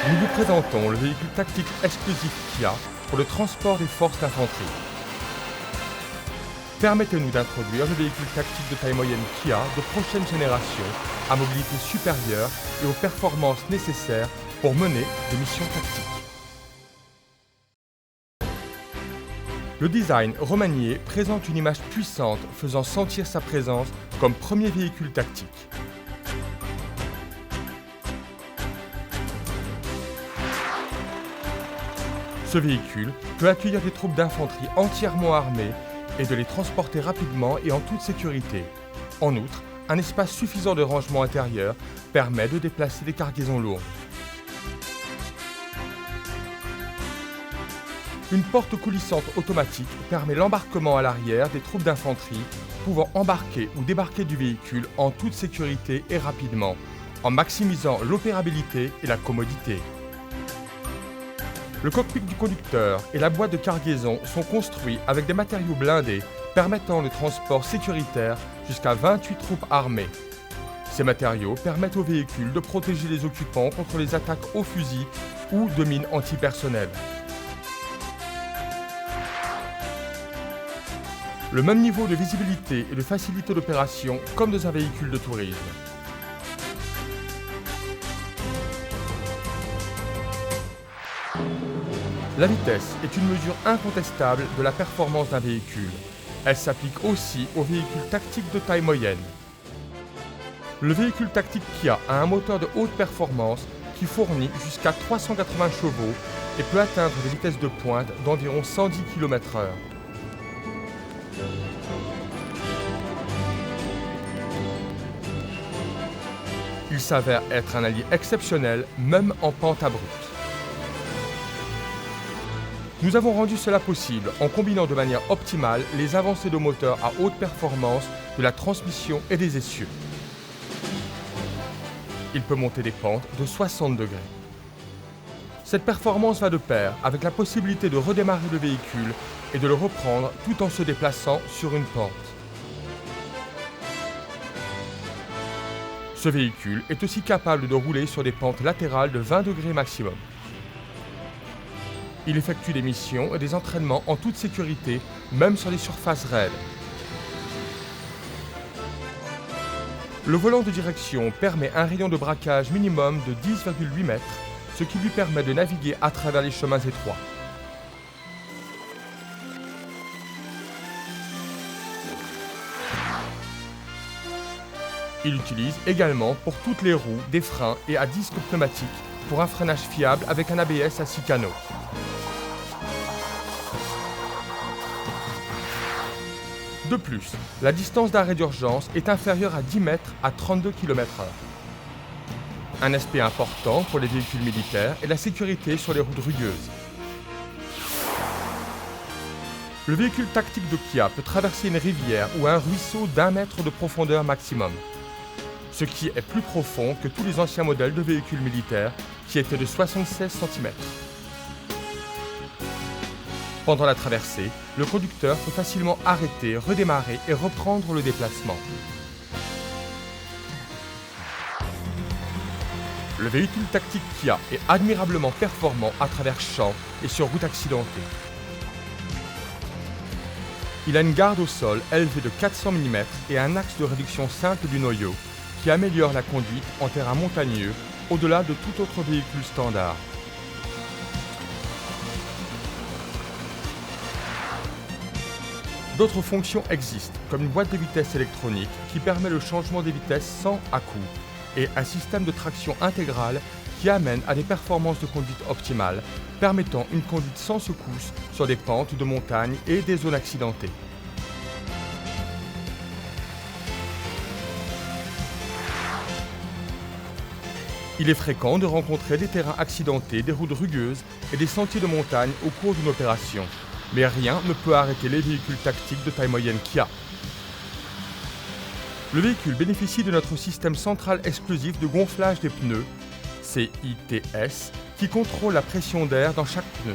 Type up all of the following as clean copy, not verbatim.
Nous vous présentons le véhicule tactique exclusif Kia pour le transport des forces d'infanterie. Permettez-nous d'introduire le véhicule tactique de taille moyenne Kia de prochaine génération, à mobilité supérieure et aux performances nécessaires pour mener des missions tactiques. Le design remanié présente une image puissante faisant sentir sa présence comme premier véhicule tactique. Ce véhicule peut accueillir des troupes d'infanterie entièrement armées et de les transporter rapidement et en toute sécurité. En outre, un espace suffisant de rangement intérieur permet de déplacer des cargaisons lourdes. Une porte coulissante automatique permet l'embarquement à l'arrière des troupes d'infanterie pouvant embarquer ou débarquer du véhicule en toute sécurité et rapidement, en maximisant l'opérabilité et la commodité. Le cockpit du conducteur et la boîte de cargaison sont construits avec des matériaux blindés permettant le transport sécuritaire jusqu'à 28 troupes armées. Ces matériaux permettent au véhicule de protéger les occupants contre les attaques au fusil ou de mines antipersonnelles. Le même niveau de visibilité et de facilité d'opération comme dans un véhicule de tourisme. La vitesse est une mesure incontestable de la performance d'un véhicule. Elle s'applique aussi aux véhicules tactiques de taille moyenne. Le véhicule tactique Kia a un moteur de haute performance qui fournit jusqu'à 380 chevaux et peut atteindre des vitesses de pointe d'environ 110 km/h. Il s'avère être un allié exceptionnel, même en pente abrupte. Nous avons rendu cela possible en combinant de manière optimale les avancées de moteur à haute performance, de la transmission et des essieux. Il peut monter des pentes de 60 degrés. Cette performance va de pair avec la possibilité de redémarrer le véhicule et de le reprendre tout en se déplaçant sur une pente. Ce véhicule est aussi capable de rouler sur des pentes latérales de 20 degrés maximum. Il effectue des missions et des entraînements en toute sécurité, même sur des surfaces raides. Le volant de direction permet un rayon de braquage minimum de 10,8 mètres, ce qui lui permet de naviguer à travers les chemins étroits. Il utilise également pour toutes les roues des freins et à disque pneumatique pour un freinage fiable avec un ABS à 6 canaux. De plus, la distance d'arrêt d'urgence est inférieure à 10 mètres à 32 km/h. Un aspect important pour les véhicules militaires est la sécurité sur les routes rugueuses. Le véhicule tactique de Kia peut traverser une rivière ou un ruisseau d'1 mètre de profondeur maximum, ce qui est plus profond que tous les anciens modèles de véhicules militaires qui étaient de 76 cm. Pendant la traversée, le conducteur peut facilement arrêter, redémarrer et reprendre le déplacement. Le véhicule tactique Kia est admirablement performant à travers champs et sur routes accidentées. Il a une garde au sol élevée de 400 mm et un axe de réduction simple du noyau qui améliore la conduite en terrain montagneux au-delà de tout autre véhicule standard. D'autres fonctions existent, comme une boîte de vitesses électronique qui permet le changement des vitesses sans à-coups et un système de traction intégrale qui amène à des performances de conduite optimales, permettant une conduite sans secousse sur des pentes de montagne et des zones accidentées. Il est fréquent de rencontrer des terrains accidentés, des routes rugueuses et des sentiers de montagne au cours d'une opération. Mais rien ne peut arrêter les véhicules tactiques de taille moyenne Kia. Le véhicule bénéficie de notre système central exclusif de gonflage des pneus, CITS, qui contrôle la pression d'air dans chaque pneu.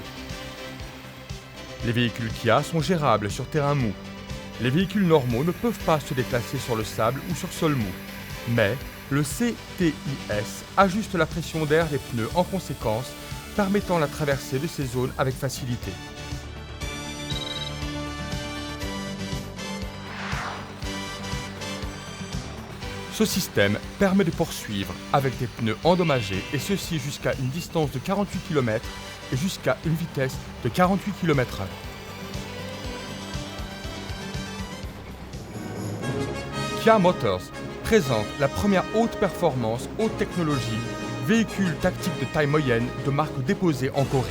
Les véhicules Kia sont gérables sur terrain mou. Les véhicules normaux ne peuvent pas se déplacer sur le sable ou sur sol mou. Mais Le CTIS ajuste la pression d'air des pneus en conséquence, permettant la traversée de ces zones avec facilité. Ce système permet de poursuivre avec des pneus endommagés et ceci jusqu'à une distance de 48 km et jusqu'à une vitesse de 48 km/h. Kia Motors présente la première haute performance, haute technologie, véhicule tactique de taille moyenne de marque déposée en Corée.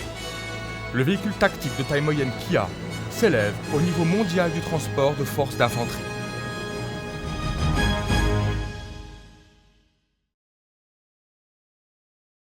Le véhicule tactique de taille moyenne Kia s'élève au niveau mondial du transport de forces d'infanterie.